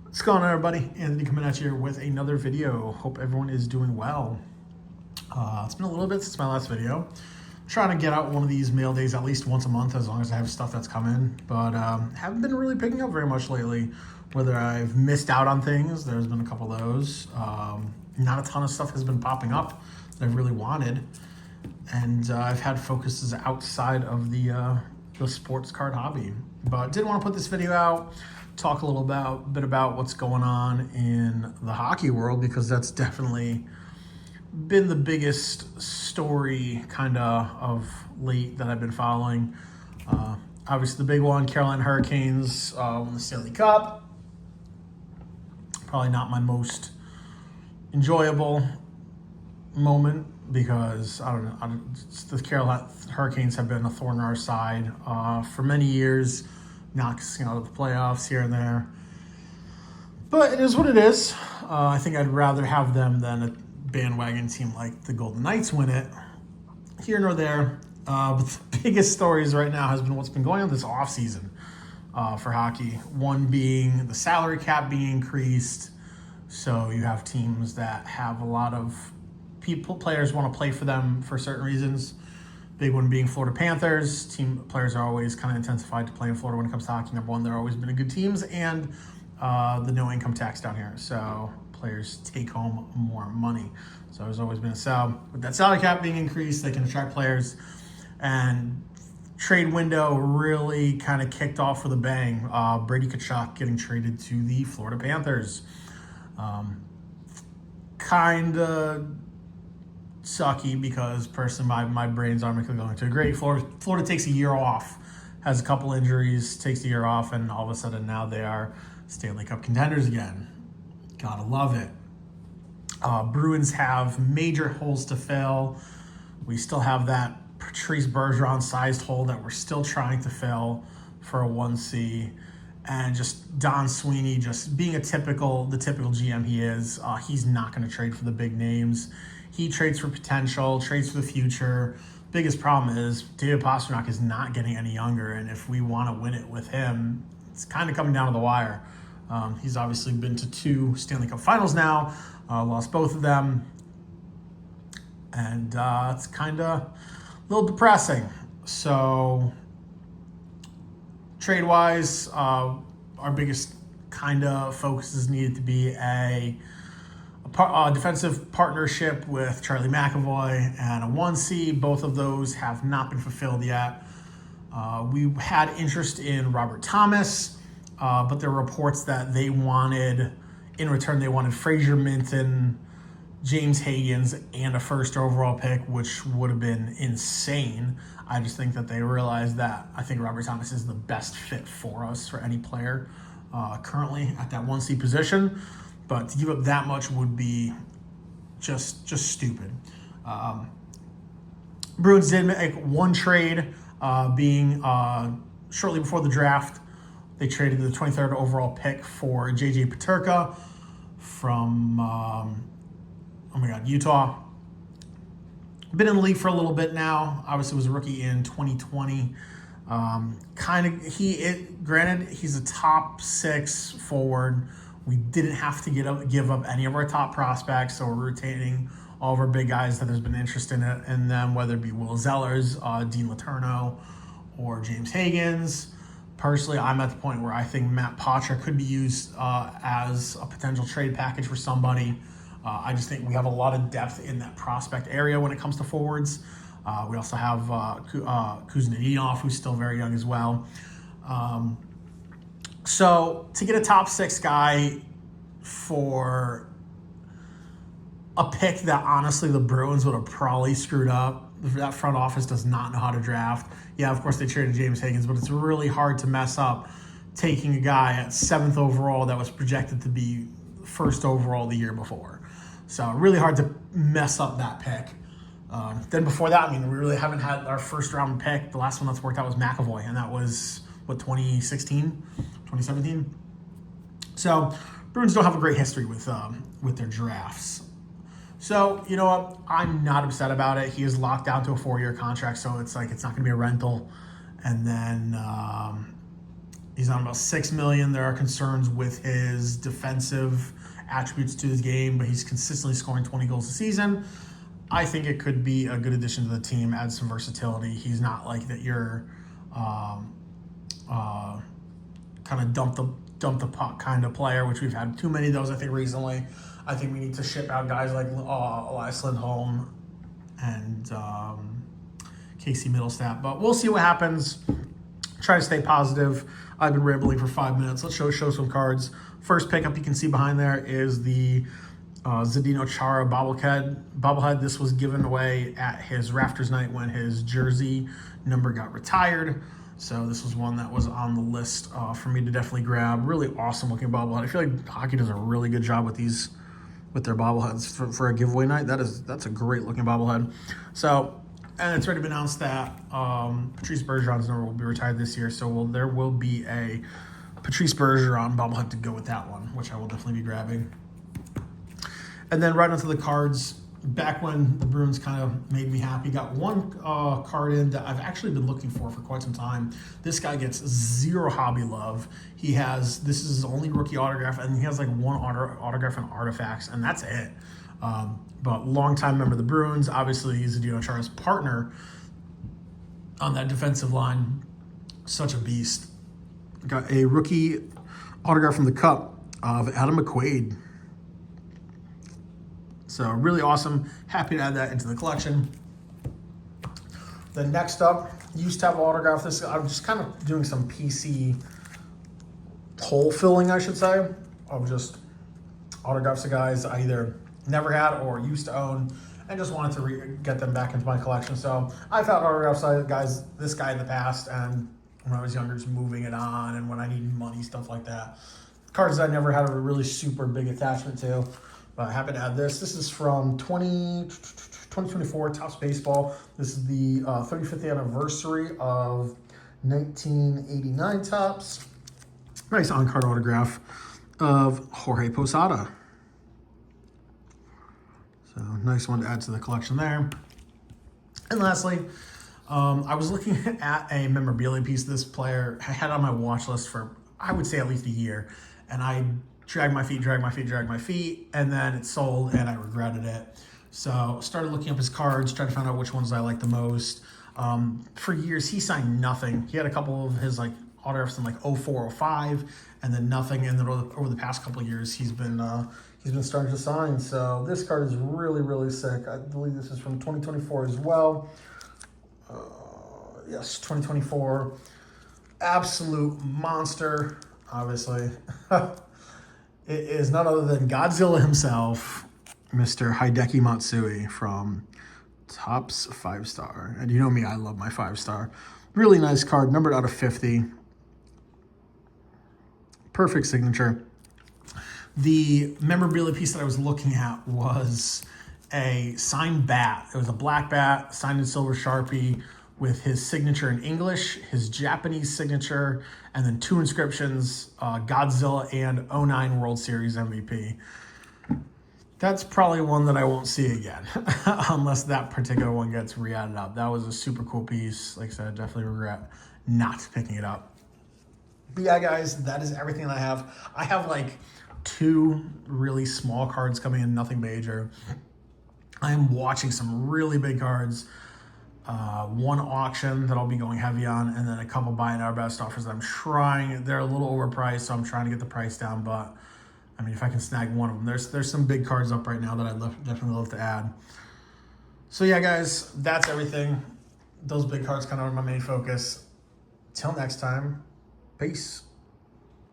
What's going on, everybody? Anthony coming at you with another video. Hope everyone is doing well. It's been a little bit since my last video. I'm trying to get out one of these mail days at least once a month as long as I have stuff that's coming, but haven't been really picking up very much lately. Whether I've missed out on things, there's been a couple of those. Not a ton of stuff has been popping up that I've really wanted, and I've had focuses outside of the sports card hobby. But did want to put this video out, talk a little bit about what's going on in the hockey world, because that's definitely been the biggest story kind of late that I've been following. Obviously the big one, Carolina Hurricanes won the Stanley Cup. Probably not my most enjoyable moment, because I don't know, the Carolina Hurricanes have been a thorn in our side for many years, knocking out of the playoffs here and there. But it is what it is. I think I'd rather have them than a bandwagon team like the Golden Knights win it. Here nor there. But the biggest stories right now has been what's been going on this offseason for hockey. One being the salary cap being increased. So you have teams that have a lot of players want to play for them for certain reasons. Big one being Florida Panthers. Players are always kind of intensified to play in Florida when it comes to hockey. Number one, they're always been good teams, and the no income tax down here. So players take home more money. So there's always been a sell. With that salary cap being increased, they can attract players. And trade window really kind of kicked off with a bang. Brady Tkachuk getting traded to the Florida Panthers. Kind of sucky, because personally my brains aren't going to agree. Florida takes a year off, has a couple injuries, takes a year off, and all of a sudden now they are Stanley Cup contenders again. Gotta love it. Bruins have major holes to fill. We still have that Patrice Bergeron-sized hole that we're still trying to fill for a 1C. And just Don Sweeney, just being the typical GM he is, he's not going to trade for the big names. He trades for potential, trades for the future. Biggest problem is David Pastrnak is not getting any younger, and if we want to win it with him, it's kind of coming down to the wire. He's obviously been to 2 Stanley Cup finals now, lost both of them, and it's kind of a little depressing. So trade-wise, our biggest kind of focuses needed to be a defensive partnership with Charlie McAvoy and a 1C. Both of those have not been fulfilled yet. We had interest in Robert Thomas, but there were reports that in return, they wanted Fraser Minton, James Higgins, and a first overall pick, which would have been insane. I just think that they realized that I think Robert Thomas is the best fit for us, for any player currently at that 1C position. But to give up that much would be just stupid. Bruins did make one trade, being shortly before the draft. They traded the 23rd overall pick for J.J. Peterka from Utah. Been in the league for a little bit now. Obviously was a rookie in 2020. Granted, he's a top 6 forward. We didn't have to give up any of our top prospects, so we're retaining all of our big guys that there's been interest in them, whether it be Will Zellers, Dean Letourneau, or James Higgins. Personally, I'm at the point where I think Matt Poitras could be used as a potential trade package for somebody. I just think we have a lot of depth in that prospect area when it comes to forwards. We also have Kuznetsov, who's still very young as well. So to get a top 6 guy for a pick that honestly the Bruins would have probably screwed up. That front office does not know how to draft. Yeah, of course they traded James Higgins, but it's really hard to mess up taking a guy at 7th overall that was projected to be 1st overall the year before. So really hard to mess up that pick. Then before that, we really haven't had our first round pick. The last one that's worked out was McAvoy, and that was, 2016, 2017? So Bruins don't have a great history with their drafts. So, you know what? I'm not upset about it. He is locked down to a 4-year contract, so it's not going to be a rental. And then He's on about $6 million. There are concerns with his defensive attributes to his game, but he's consistently scoring 20 goals a season. I think it could be a good addition to the team, add some versatility. He's not like that you're kind of dump the puck kind of player, which we've had too many of those, I think, recently. I think we need to ship out guys like Elias Lindholm and Casey Middlestat. But we'll see what happens. Try to stay positive. I've been rambling for 5 minutes. Let's show some cards. First pickup you can see behind there is the Zdeno Chara bobblehead. This was given away at his Rafters night when his jersey number got retired. So this was one that was on the list for me to definitely grab. Really awesome looking bobblehead. I feel like hockey does a really good job with their bobbleheads for a giveaway night. That's a great looking bobblehead. So, and it's already been announced that Patrice Bergeron's number will be retired this year. So there will be a Patrice Bergeron bobblehead to go with that one, which I will definitely be grabbing. And then right onto the cards. Back when the Bruins kind of made me happy, got one card in that I've actually been looking for quite some time. This guy gets zero hobby love. This is his only rookie autograph, and he has like one autograph and artifacts, and that's it. But longtime member of the Bruins, obviously he's Zdeno Chara's partner on that defensive line. Such a beast. Got a rookie autograph from the Cup of Adam McQuaid. So really awesome. Happy to add that into the collection. Then next up, used to have autograph. I'm just kind of doing some PC hole filling, I should say, of just autographs of guys I either never had or used to own and just wanted to get them back into my collection. So I've had autographs of guys, this guy in the past, and when I was younger, just moving it on, and when I needed money, stuff like that. Cards that I never had a really super big attachment to. But happy to add this. This is from 2024 Topps Baseball. This is the 35th anniversary of 1989 Topps. Nice on-card autograph of Jorge Posada. So nice one to add to the collection there. And lastly, I was looking at a memorabilia piece this player I had on my watch list for, I would say, at least a year. And I dragged my feet, and then it sold, and I regretted it. So started looking up his cards, trying to find out which ones I like the most. For years, he signed nothing. He had a couple of his like autographs in like 04, 05, and then nothing. And then over the past couple of years, he's been starting to sign. So this card is really, really sick. I believe this is from 2024 as well. Yes, 2024. Absolute monster, obviously. It is none other than Godzilla himself, Mr. Hideki Matsui from Topps 5-star. And you know me, I love my 5-star. Really nice card, numbered out of 50. Perfect signature. The memorabilia piece that I was looking at was a signed bat. It was a black bat, signed in silver Sharpie, with his signature in English, his Japanese signature, and then two inscriptions, Godzilla and 09 World Series MVP. That's probably one that I won't see again, unless that particular one gets re-added up. That was a super cool piece. Like I said, I definitely regret not picking it up. But yeah, guys, that is everything that I have. I have like 2 really small cards coming in, nothing major. I am watching some really big cards. One auction that I'll be going heavy on, and then a couple buy now best offers that I'm trying. They're a little overpriced, so I'm trying to get the price down. But I mean, if I can snag one of them, there's some big cards up right now that I'd definitely love to add. So yeah, guys, that's everything. Those big cards kind of are my main focus. Till next time, peace.